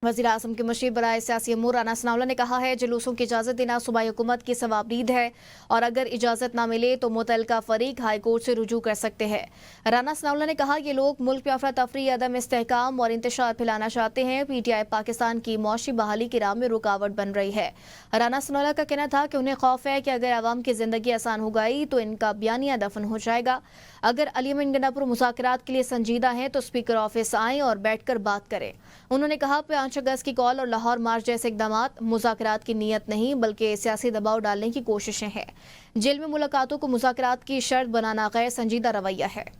वज़ीर आज़म के मुशीर बराए सियासी अमूर राना सनाउल्लाह ने कहा है जुलूसों की इजाज़त देना सूबाई हुकूमत की सवाबदीद है और अगर इजाज़त ना मिले तो मुतल्लिका फरीक हाई कोर्ट से रुजू कर सकते हैं। राना सनाउल्लाह ने कहा ये लोग मुल्क में अफरा तफरी, अदम इस्तेहकाम और इंतशार फैलाना चाहते हैं। PTI पाकिस्तान की मौशी बहाली की राह में रुकावट बन रही है। राना सनाउल्लाह का कहना था कि उन्हें खौफ है कि अगर आवाम की जिंदगी आसान हो गई तो इनका बयानिया दफन हो जाएगा। अगर अली अमीन गंडापुर मुज़ाकरात के लिए संजीदा हैं तो स्पीकर ऑफिस आएं और बैठकर बात करें। उन्होंने कहा 5 अगस्त की कॉल और लाहौर मार्च जैसे इक़दामात मुज़ाकरात की नीयत नहीं बल्कि सियासी दबाव डालने की कोशिशें हैं। जेल में मुलाकातों को मुज़ाकरात की शर्त बनाना गैर संजीदा रवैया है।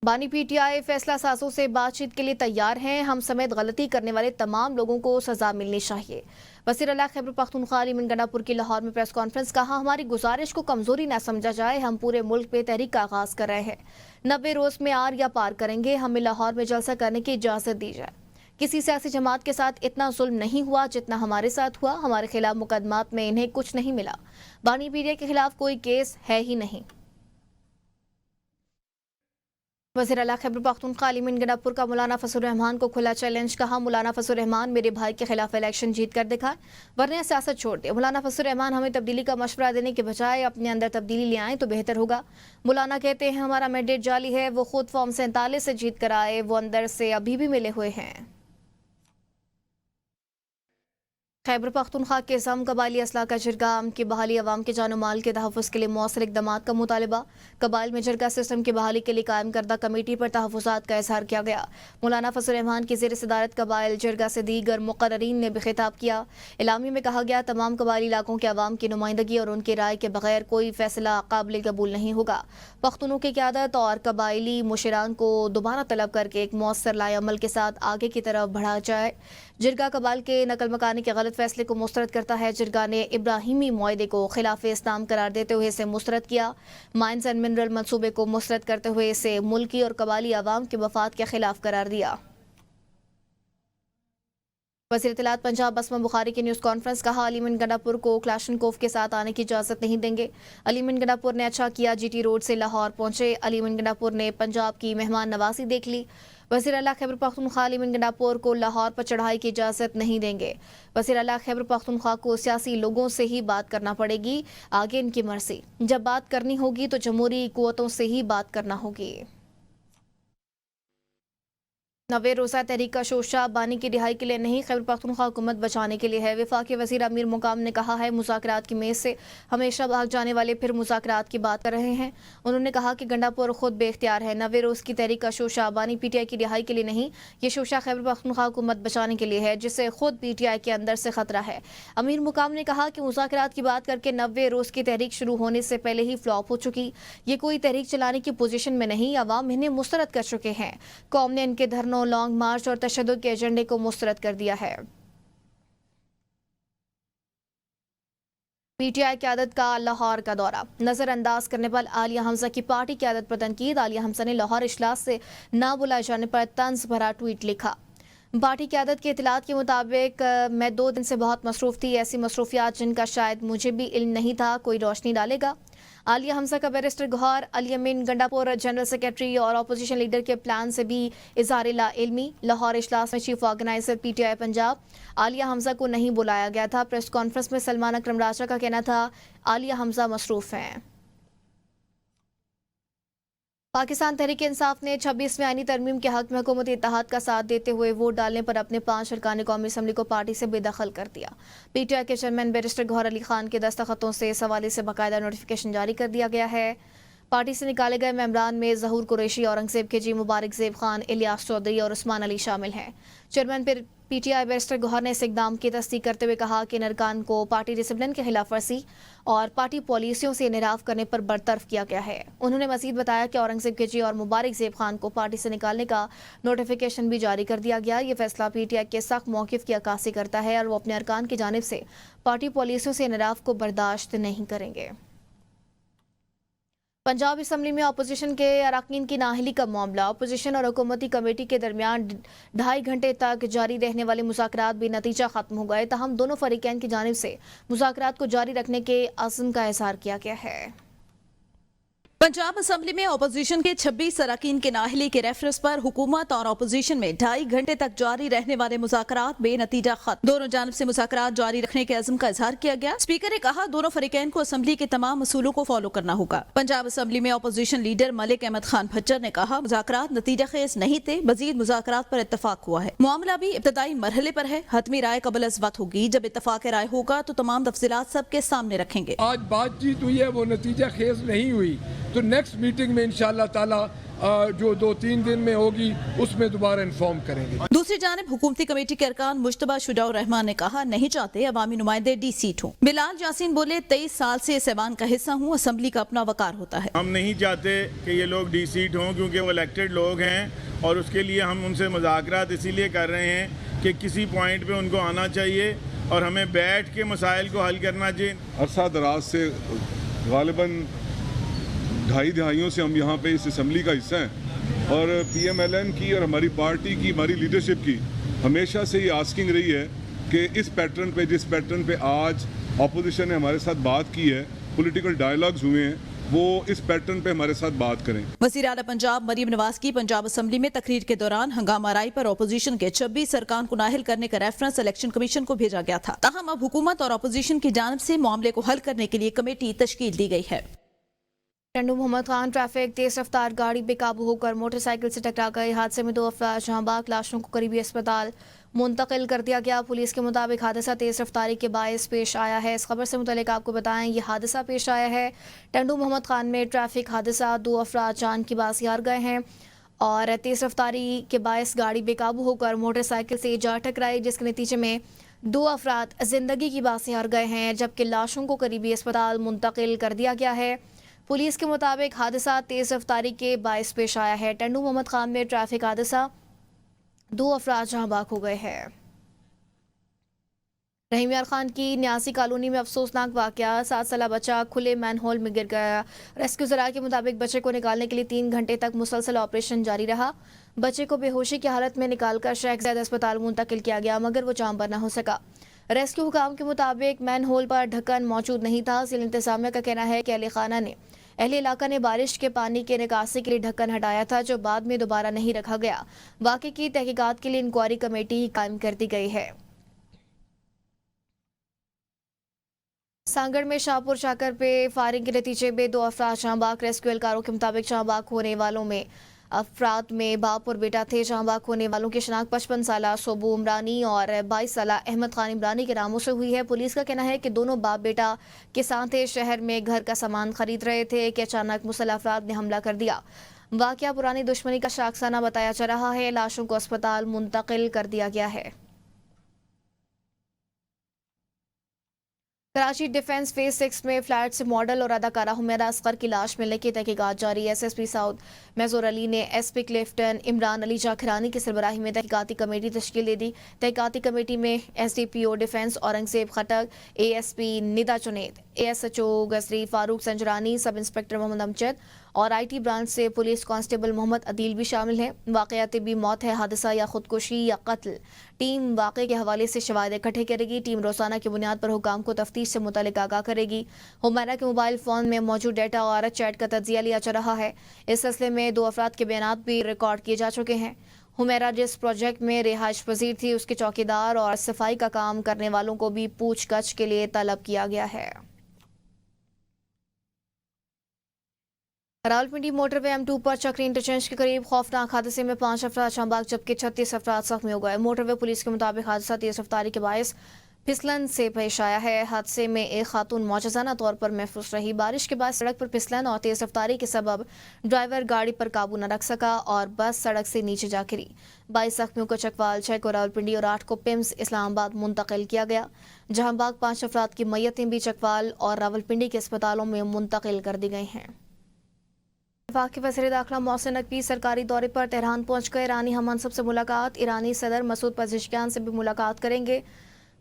बानी PTI फैसला साजों से बातचीत के लिए तैयार हैं। हम समेत गलती करने वाले तमाम लोगों को सजा मिलनी चाहिए। वज़ीर आला खैबर पख्तूनख्वा अली अमीन गंडापुर की लाहौर में प्रेस कॉन्फ्रेंस। कहा हमारी गुजारिश को कमजोरी न समझा जाए। हम पूरे मुल्क पे तहरीक का आगाज कर रहे हैं। 90 रोज में आर या पार करेंगे। हमें लाहौर में जलसा करने की इजाजत दी जाए। किसी सियासी जमात के साथ इतना जुल्म नहीं हुआ जितना हमारे साथ हुआ। हमारे खिलाफ मुकदमात में इन्हें कुछ नहीं मिला। बानी PTI के खिलाफ कोई केस है ही नहीं। वज़ीर आला खैबर पख्तूनख्वा अली अमीन गंडापुर का मौलाना फजलुर रहमान को खुला चैलेंज। कहा मौलाना फजलुर रहमान मेरे भाई के खिलाफ इलेक्शन जीत कर दिखाएं वरना सियासत छोड़ दे। मौलाना फजलुर रहमान हमें तब्दीली का मशवरा देने के बजाय अपने अंदर तब्दीली ले आएँ तो बेहतर होगा। मौलाना कहते हैं हमारा मैंडेट जाली है। वो खुद फॉर्म 47 से जीत कर आए। वो अंदर से अभी भी मिले हुए हैं। खैबर पख्तूनख्वा के ज़म कबायली असला का जरगाम की बहाली अवाम के जान माल के तहफ़्फ़ुज़ के लिए मौसर इक़दामात का मुतालबा। कबाइल में जरगा सिस्टम की बहाली के लिए कायम करदा कमेटी पर तहफ़्फ़ुज़ात का इज़हार किया गया। मौलाना फजलुर रहमान की ज़ेर सदारत कबाइल जरगा से दीगर मुक़र्ररीन ने भी खिताब किया। इलामी में कहा गया तमाम कबायली इलाकों के अवाम की नुमाइंदगी और उनकी राय के बगैर कोई फैसला काबिल कबूल नहीं होगा। पख्तूनों की क़यादत और कबायली मुशरान को दोबारा तलब करके एक मौसर लाए अमल के साथ आगे की तरफ बढ़ा जाए। जरगा कबाइल के नकल मकानी के गलत फैसले को मुस्तरद करता है। जरगा ने इब्राहिमी मुआहदे को खिलाफ इस्लाम करार देते हुए इसे मुस्तरद किया। माइंस एंड मिनरल मंसूबे को मुस्तरद करते हुए इसे मुल्की और कबायली अवाम के मफाद के खिलाफ करार दिया। वज़ीर इत्तलात पंजाब असमा बुखारी की न्यूज़ कॉन्फ्रेंस। कहा अली अमीन गंडापुर को क्लाशनकोव के साथ आने की इजाज़त नहीं देंगे। अली अमीन गंडापुर ने अच्छा किया GT रोड से लाहौर पहुंचे। अली अमीन गंडापुर ने पंजाब की मेहमान नवाजी देख ली। वज़ीर आला खैबर पख्तूनख्वा अली अमीन गंडापुर को लाहौर पर चढ़ाई की इजाज़त नहीं देंगे। वज़ीर आला खैबर पख्तूनख्वा को सियासी लोगों से ही बात करना पड़ेगी। आगे इनकी मर्जी। जब बात करनी होगी तो जमहूरी कुव्वतों से ही बात करना होगी। 90 रोज़ा तहरीक का शोशा बानी की रिहाई के लिए नहीं खैबर पख्तूनख्वा हुकूमत बचाने के लिए है। वफाकी वज़ीर अमीर मुकाम ने कहा है मुज़ाकरात की मेज़ से हमेशा भाग जाने वाले फिर मुज़ाकरात की बात कर रहे हैं। उन्होंने कहा कि गंडापुर खुद बेख्तियार है। 90 रोज़ की तहरीक का शोशा बानी PTI की रिहाई के लिए नहीं, ये शोशा खैबर पख्तूनख्वा हुकूमत बचाने के लिए है जिससे खुद PTI के अंदर से खतरा है। अमीर मुकाम ने कहा कि मुज़ाकरात की बात करके 90 रोज़ की तहरीक शुरू होने से पहले ही फ्लॉप हो चुकी। ये कोई तहरीक चलाने की पोजीशन में नहीं। अवाम इन्हें मुस्तरद कर चुके हैं। कौम ने इनके धरनों, लॉन्ग मार्च और तशद्दुद के एजेंडे को मुस्तरद कर दिया है। PTI क़यादत का लाहौर का दौरा। नजरअंदाज करने पर आलिया हमजा की पार्टी क़यादत पर तनकीद। आलिया हमजा ने लाहौर इजलास से ना बुलाए जाने पर तंज भरा ट्वीट लिखा। पार्टी क़यादत के इत्तलात के मुताबिक मैं 2 दिन से बहुत मसरूफ़ थी। ऐसी मसरूफियात जिनका शायद मुझे भी इल्म नहीं था। कोई रोशनी डालेगा। आलिया हमजा का बैरिस्टर गौहर अली अमीन गंडापुर जनरल सेक्रेटरी और अपोजिशन लीडर के प्लान से भी इज़हार ला इल्मी। लाहौर इजलास में chief organiser PTI Punjab Alia Hamza को नहीं बुलाया गया था। प्रेस कॉन्फ्रेंस में सलमान अकरम राजा का कहना था आलिया हमजा मसरूफ़ हैं। पाकिस्तान तहरीक इंसाफ ने 26वीं आईनी तरमीम के हक में हुकूमती इत्तेहाद का साथ देते हुए वोट डालने पर अपने 5 अरकान कौमी असम्बली को पार्टी से बेदखल कर दिया। PTI के चेयरमैन बैरिस्टर गौहर अली खान के दस्तखतों से इस हवाले से बाकायदा नोटिफिकेशन जारी कर दिया गया है। पार्टी से निकाले गए मेंबरान में ज़हूर कुरैशी, औरंगज़ेब के जी, मुबारक ज़ेब खान, इलियास चौधरी और उस्मान अली शामिल हैं। चेयरमैन PTI बैरिस्टर गौहर ने इस इक़दाम की तस्दीक करते हुए कहा कि इन अरकान को पार्टी डिसिप्लिन के खिलाफ वर्जी और पार्टी पॉलिसियों से इनहराफ करने पर बरतरफ किया गया है। उन्होंने मजीद बताया कि औरंगज़ेब के जी और मुबारक ज़ेब खान को पार्टी से निकालने का नोटिफिकेशन भी जारी कर दिया गया। ये फैसला PTI के सख्त मौक़िफ़ की अक्कासी करता है और वो अपने अरकान की जानिब से पार्टी पॉलिसियों से इनहराफ को बर्दाश्त नहीं करेंगे। पंजाब असम्बली में अपोजिशन के अरकान की नाअहली का मामला। अपोजिशन और हुकूमती कमेटी के दरमियान 2.5 घंटे तक जारी रहने वाले मुज़ाकरात बेनतीजा खत्म हो गए। तहम दोनों फरीकैन की जानिब से मुज़ाकरात को जारी रखने के अज़्म का इज़हार किया गया है। पंजाब असम्बली में अपोजिशन के 26 अरकान के नाअहली के रेफरेंस पर हुकूमत और अपोजिशन में 2.5 घंटे तक जारी रहने वाले मुज़ाकरात बेनतीजा खत्म। दोनों जानिब से मुज़ाकरात जारी रखने के अज़्म का इजहार किया गया। स्पीकर ने कहा दोनों फरीकैन को असम्बली के तमाम असूलों को फॉलो करना होगा। पंजाब असम्बली में अपोजिशन लीडर मलिक अहमद खान भज्जर ने कहा मुज़ाकरात नतीजा खेज नहीं थे, मजीद मुज़ाकरात पर इत्तफाक हुआ है। मामला भी इब्तदाई मरहले पर है। हतमी राय कबल अज़ वक्त होगी। जब इत्तफाक राय होगा तो तमाम तफसीलात सबके सामने रखेंगे। आज बातचीत हुई है वो नतीजा खेज नहीं हुई तो नेक्स्ट मीटिंग में इंशाअल्लाह ताला जो 2-3 दिन में होगी उसमें दोबारा इन्फॉर्म करेंगे। दूसरी जानिब हुकूमती कमेटी के अरकान मुश्तबा शुजाउर रहमान ने कहा नहीं चाहते अवामी नुमाइंदे डी सीट हों। बिलाल यासीन बोले 23 साल से इस ऐवान का हिस्सा हूँ, असम्बली का अपना वकार होता है। हम नहीं चाहते कि ये लोग डी सीट हों क्योंकि वो इलेक्टेड लोग हैं और उसके लिए हम उनसे मुज़ाकरात इसीलिए कर रहे हैं कि किसी पॉइंट पे उनको आना चाहिए और हमें बैठ के मसाइल को हल करना चाहिए। अरसा दराज से गालिबन 2.5 दहाइयों से हम यहाँ पे इस असम्बली का हिस्सा हैं और PMLN की और हमारी पार्टी की, हमारी लीडरशिप की हमेशा से ये आस्किंग रही है कि इस पैटर्न पे, जिस पैटर्न पे आज अपोजिशन ने हमारे साथ बात की है, पॉलिटिकल डायलॉग्स हुए हैं, वो इस पैटर्न पे हमारे साथ बात करें। वज़ीर आला पंजाब मरीम नवाज की पंजाब असम्बली में तकरीर के दौरान हंगामा राय पर अपोजिशन के 26 अरकान को नाअहल करने का रेफरेंस इलेक्शन कमीशन को भेजा गया था। ताहम अब हुकूमत और अपोजिशन की जानिब से मामले को हल करने के लिए कमेटी तश्कील दी गई है। टंडू मोहम्मद खान ट्रैफिक तेज रफ्तार गाड़ी बेकाबू होकर मोटरसाइकिल से टकरा गए। हादसे में 2 अफराद जहांबाग, लाशों को करीबी अस्पताल मुंतकिल कर दिया गया। पुलिस के मुताबिक हादसा तेज रफ्तारी के बायस पेश आया है। इस खबर से मुतल्लिक आपको बताएं ये हादसा पेश आया है टंडू मोहम्मद खान में ट्रैफिक हादसा। 2 अफराद जान की बाजी हार गए हैं और तेज रफ्तारी के बायस गाड़ी बेकाबू होकर मोटरसाइकिल से जा टकराई, जिसके नतीजे में 2 अफराद जिंदगी की बाजी हार गए हैं जबकि लाशों को करीबी अस्पताल मुंतकिल कर दिया गया है। पुलिस के मुताबिक हादसा तेज रफ्तारी के बायस पेश आया है। टंडू मोहम्मद खान में ट्रैफिक हादसा, 2 अफराद जहांबाग हो गए हैं। रहीम यार खान की न्यासी कॉलोनी में अफसोसनाक वाकया, 7 साला बच्चा खुले मैनहोल में गिर गया। रेस्क्यू ज़राए के मुताबिक बच्चे को निकालने के लिए 3 घंटे तक मुसलसल ऑपरेशन जारी रहा। बच्चे को बेहोशी की हालत में निकालकर शेख ज़ैद अस्पताल मुंतकिल किया गया मगर वो जान पर न हो सका। रेस्क्यू हुकाम के मुताबिक मैनहोल पर ढक्कन मौजूद नहीं था। जिला इंतजामिया का कहना है कि अहले इलाका ने बारिश के पानी के निकासी के लिए ढक्कन हटाया था जो बाद में दोबारा नहीं रखा गया। वाक़े की तहकीकात के लिए इंक्वायरी कमेटी कायम कर दी गई है। सांगड़ में शाहपुर शाकर पे फायरिंग के नतीजे में 2 अफराद जहांबाग। रेस्क्यू एहलकारों के मुताबिक जहांबाग होने वालों में अफराद में बाप और बेटा थे। जहांबाग होने वालों की शनाख्त 55 साला सोबू इमरानी और 22 साला अहमद खान इमरानी के नामों से हुई है। पुलिस का कहना है कि दोनों बाप बेटा किसान थे, शहर में घर का सामान खरीद रहे थे कि अचानक मुसल्लह अफराद ने हमला कर दिया। वाकया पुरानी दुश्मनी का शाखसाना बताया जा रहा है। लाशों को अस्पताल मुंतकिल कर दिया गया है। कराची डिफेंस फेज 6 में फ्लैट से मॉडल और अदाकारा हुमैरा असगर की लाश मिलने की तहकीकात जारी है। SSP साउथ मेजर अली ने SP क्लिफ्टन इमरान अली जाखिरानी की सरबराही में तहकीकाती कमेटी तश्कील दे दी। तहकीकाती कमेटी में SDPO defence Aurangzeb Khattak, ASP Nida Chuned, ASHO Gajri Farooq Sanjrani, sub inspector Mohammad Amjad और IT ब्रांच से पुलिस कांस्टेबल मोहम्मद अदील भी शामिल हैं। वाक़यात भी मौत है, हादसा या खुदकुशी या कत्ल, टीम वाक़े के हवाले से शवाहिद इकट्ठे करेगी। टीम रोजाना की बुनियाद पर हुकाम को तफ्तीश से मुतालिक आगाह करेगी। हुमैरा के मोबाइल फ़ोन में मौजूद डेटा और चैट का तज्जिया लिया जा रहा है। इस सिलसिले में 2 अफराद के बयानात भी रिकॉर्ड किए जा चुके हैं। हुमैरा जिस प्रोजेक्ट में रिहाइश पजीर थी उसके चौकीदार और सफाई का काम करने वालों को भी पूछताछ के लिए तलब किया गया है। रावलपिंडी मोटरवे M2 पर चक्री इंटरचेंज के करीब खौफनाक हादसे में 5 अफराद जहांबाग जबकि 36 अफराद जख्मी हो गए। मोटरवे पुलिस के मुताबिक हादसा तेज रफ्तारी के बायस फिसलन से पेश आया है। हादसे में एक खातून मौजज़ाना तौर पर महफूज रही। बारिश के बाद सड़क पर फिसलन और तेज रफ्तारी के सबब ड्राइवर गाड़ी पर काबू न रख सका और बस सड़क से नीचे जा गिरी। 22 जख्मियों को चकवाल, 6 को रावलपिंडी और 8 को पिम्स इस्लामाबाद मुंतकिल किया गया। जहांबाग 5 अफराद की मैयतें भी चकवाल और रावलपिंडी के अस्पतालों में मुंतकिल कर दी गई हैं। वफाकी वज़ीर दाखिला मोहसिन नकवी सरकारी दौरे पर तेहरान पहुंच गए। ईरानी हममनसब से मुलाकात, ईरानी सदर मसूद पज़ेश्कियान से भी मुलाकात करेंगे।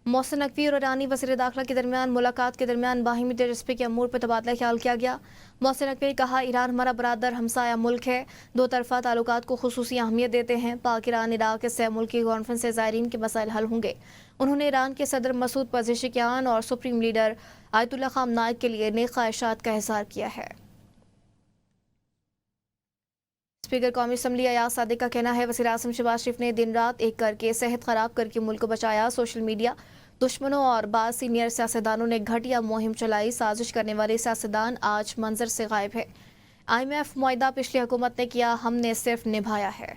मोहसिन नकवी और ईरानी वज़ीर दाखिला के दरमियान मुलाकात के दरमियान बाहिमी दिलचस्पी के अमूर पर तबादला ख्याल किया गया। मोहसिन नकवी ने कहा ईरान हमारा बरादर हमसाया मुल्क है, 2 तरफ़ा ताल्लुकात को खुसूसी अहमियत देते हैं। पाक ईरान इराक़ से मुल्की कॉन्फ्रेंस से ज़ायरीन के मसाइल हल होंगे। उन्होंने ईरान के सदर मसूद पज़ेश्कियान और सुप्रीम लीडर आयतुल्लाह ख़ामनाई के लिए नेक ख्वाहिशात का इज़हार किया है। स्पीकर कौमी असम्बली अयाज सादिक का कहना है वज़ीर आज़म शहबाज शरीफ ने दिन रात एक करके सेहत खराब करके मुल्क को बचाया। सोशल मीडिया दुश्मनों और बाद सीनियर सियासतदानों ने घटिया मुहिम चलाई। साजिश करने वाले सियासतदान आज मंजर से गायब है। IMF मुआहदा पिछली हुकूमत ने किया, हमने सिर्फ निभाया है।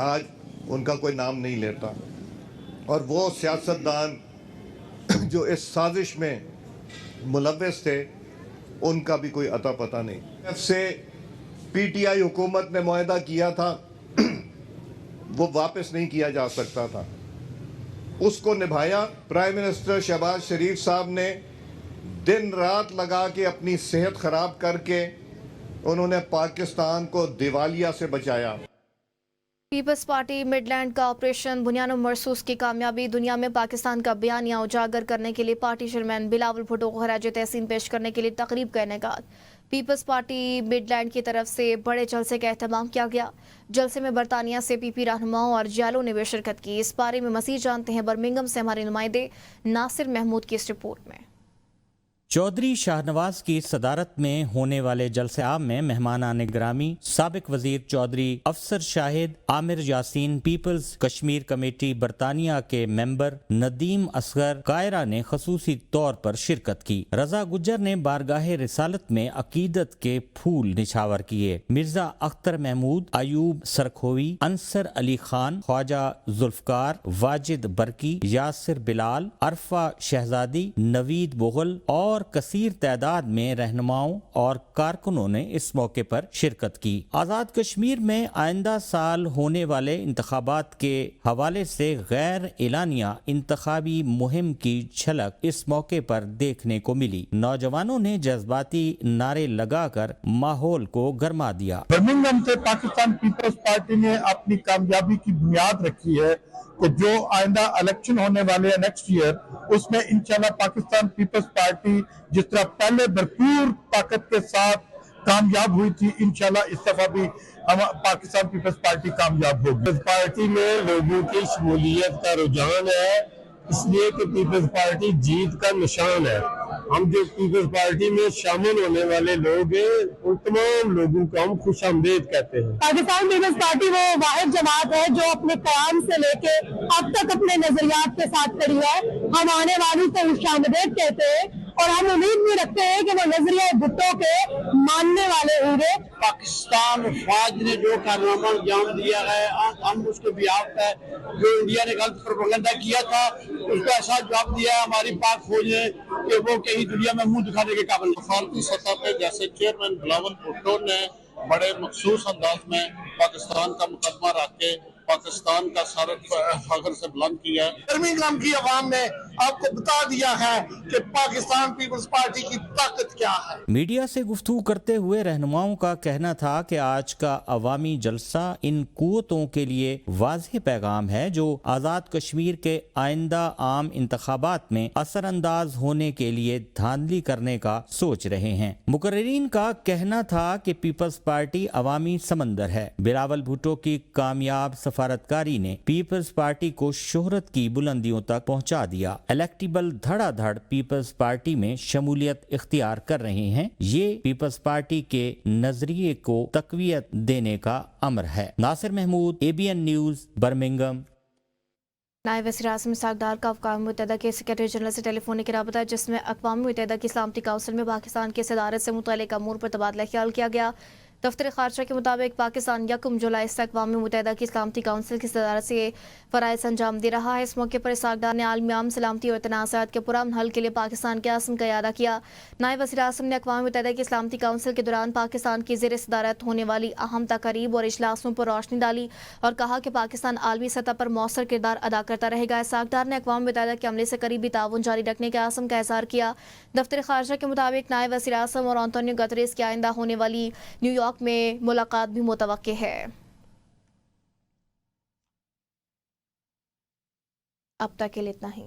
आज उनका कोई नाम नहीं लेता और वो सियासतदान जो इस साजिश में मुलव्वस थे उनका भी कोई अता पता नहीं। से PTI हुकूमत ने मुआहदा किया था वो वापस नहीं किया जा सकता था, उसको निभाया। प्राइम मिनिस्टर शहबाज शरीफ साहब ने दिन रात लगा के अपनी सेहत खराब करके उन्होंने पाकिस्तान को दिवालिया से बचाया। पीपल्स पार्टी मिडलैंड का ऑपरेशन बुनियानो मरसूस की कामयाबी। दुनिया में पाकिस्तान का बयानिया उजागर करने के लिए पार्टी चेयरमैन बिलावल भुट्टो को खराज तहसीन पेश करने के लिए तकरीब का इनेकाद। पीपल्स पार्टी मिडलैंड की तरफ से बड़े जलसे का एहतमाम किया गया। जलसे में बरतानिया से PP रहनुमाओं और जियालों ने भी शिरकत की। इस बारे में मज़ीद जानते हैं बर्मिंघम से हमारे नुमाइंदे नासिर महमूद की इस रिपोर्ट में। चौधरी शाहनवाज की सदारत में होने वाले जलसे आम में मेहमानान ग्रामी साबिक वजीर चौधरी अफसर शाहिद आमिर यासीन, पीपल्स कश्मीर कमेटी बरतानिया के मेंबर नदीम असगर कायरा ने खसूसी तौर पर शिरकत की। रजा गुज्जर ने बारगाह रिसालत में अकीदत के फूल निछावर किए। मिर्जा अख्तर महमूद, अयूब सरखोवी, अंसर अली खान, ख्वाजा जुल्फकार, वाजिद बरकी, यासिर बिलाल, अरफा शहजादी, नवीद बोगल और कसीर तादाद में रहनुमाओं और कारकुनों ने इस मौके पर शिरकत की। आज़ाद कश्मीर में आइंदा साल होने वाले इंतखाबात के हवाले से गैर एलानिया इंतखाबी मुहिम की झलक इस मौके पर देखने को मिली। नौजवानों ने जज्बाती नारे लगाकर माहौल को गरमा दिया। बर्मिंघम से पाकिस्तान पीपल्स पार्टी ने अपनी कामयाबी की बुनियाद रखी है कि जो आइंदा इलेक्शन होने वाले हैं नेक्स्ट ईयर, उसमें इंशाल्लाह पाकिस्तान पीपल्स पार्टी जिस तरह पहले भरपूर ताकत के साथ कामयाब हुई थी, इंशाल्लाह इस दफा भी हम पाकिस्तान पीपल्स पार्टी कामयाब होगी। पीपल्स पार्टी में लोगों की शमूलियत का रुझान है, इसलिए कि पीपल्स पार्टी जीत का निशान है। हम जो पीपल्स पार्टी में शामिल होने वाले लोग हैं उन तमाम लोगों को हम खुश आमदेद कहते हैं। पाकिस्तान पीपल्स पार्टी वो वाहिद जमात है जो अपने क़याम से लेके अब तक अपने नजरियात के साथ खड़ी है। हम आने वालों को खुश आमदेद कहते हैं और हम उम्मीद भी रखते हैं कि वो नजरिया भुट्टो के मानने वाले होंगे। पाकिस्तान फौज ने जो कारनामा अंजाम दिया है, हम उसके बिहाफ है। जो इंडिया ने गलत प्रोपेगेंडा किया था उसका ऐसा जवाब दिया है हमारी पाक फौज ने कि वो कहीं दुनिया में मुंह दिखाने के काबिल। भारतीय सतह पे जैसे चेयरमैन बिलावल भुट्टो ने बड़े मखसूस अंदाज में पाकिस्तान का मुकदमा रख के पाकिस्तान का सर फख्र से बुलंद किया है। बर्मिंघम की आवाम ने आपको बता दिया है कि पाकिस्तान पीपल्स पार्टी की ताकत क्या है। मीडिया से गुफ्तगू करते हुए रहनुमाओं का कहना था कि आज का अवामी जलसा इन कुव्वतों के लिए वाज़ेह पैगाम है जो आज़ाद कश्मीर के आइंदा आम इंतखाबात में असरअंदाज होने के लिए धांधली करने का सोच रहे हैं। मुकर्रिरीन का कहना था कि पीपल्स पार्टी अवामी समंदर है। बिलावल भुट्टो की कामयाब सफारतकारी ने पीपल्स पार्टी को शोहरत की बुलंदियों तक पहुंचा दिया। इलेक्टेबल धड़ाधड़ पीपल्स पार्टी में शमूलियत इख्तियार कर रहे हैं। ये पीपल्स पार्टी के नजरिए को तकवीयत देने का अमर है। Nasir Mahmood, ABN news, Birmingham. नायब वज़ीर आज़म इसहाक डार का अक़वाम मुत्तहिदा के सेक्रेटरी जनरल से टेलीफोनिक राबता, जिसमें अक़वाम मुत्तहिदा की सलामती काउंसिल में पाकिस्तान की सदारत से मुतल्लिक़ अमूर पर तबादला ख्याल किया गया। दफ्तर ख़ारजा के मुताबिक पाकिस्तान 1 जुलाई से अक़वाम मुत्तहिदा की सलामती काउंसिल की सदारत से फ़राइज़ अंजाम दे रहा है। इस मौके पर इसहाक डार ने आलमी आम सलामती और तनाज़ात के पुरअमन हल के लिए पाकिस्तान के आज़म का इयादा किया। नायब वज़ीर आज़म ने अक़वाम मुत्तहिदा की सलामती काउंसिल के दौरान पाकिस्तान की ज़ेर सदारत होने वाली अहम तकारीब और इजलासों पर रोशनी डाली और कहा कि पाकिस्तान आलमी सतह पर मौसर किरदार अदा करता रहेगा। इसहाक डार ने अक़वाम मुत्तहिदा के अमले से करीबी ताउन जारी रखने के आज़म का इज़हार किया। दफ्तर ख़ारजा के मुताबिक नायब वज़ीर आज़म और एंटोनियो गुतेरेस की आइंदा होने वाली न्यूयॉर्क में मुलाकात भी मुतवक्के है। अब तक के लिए इतना ही।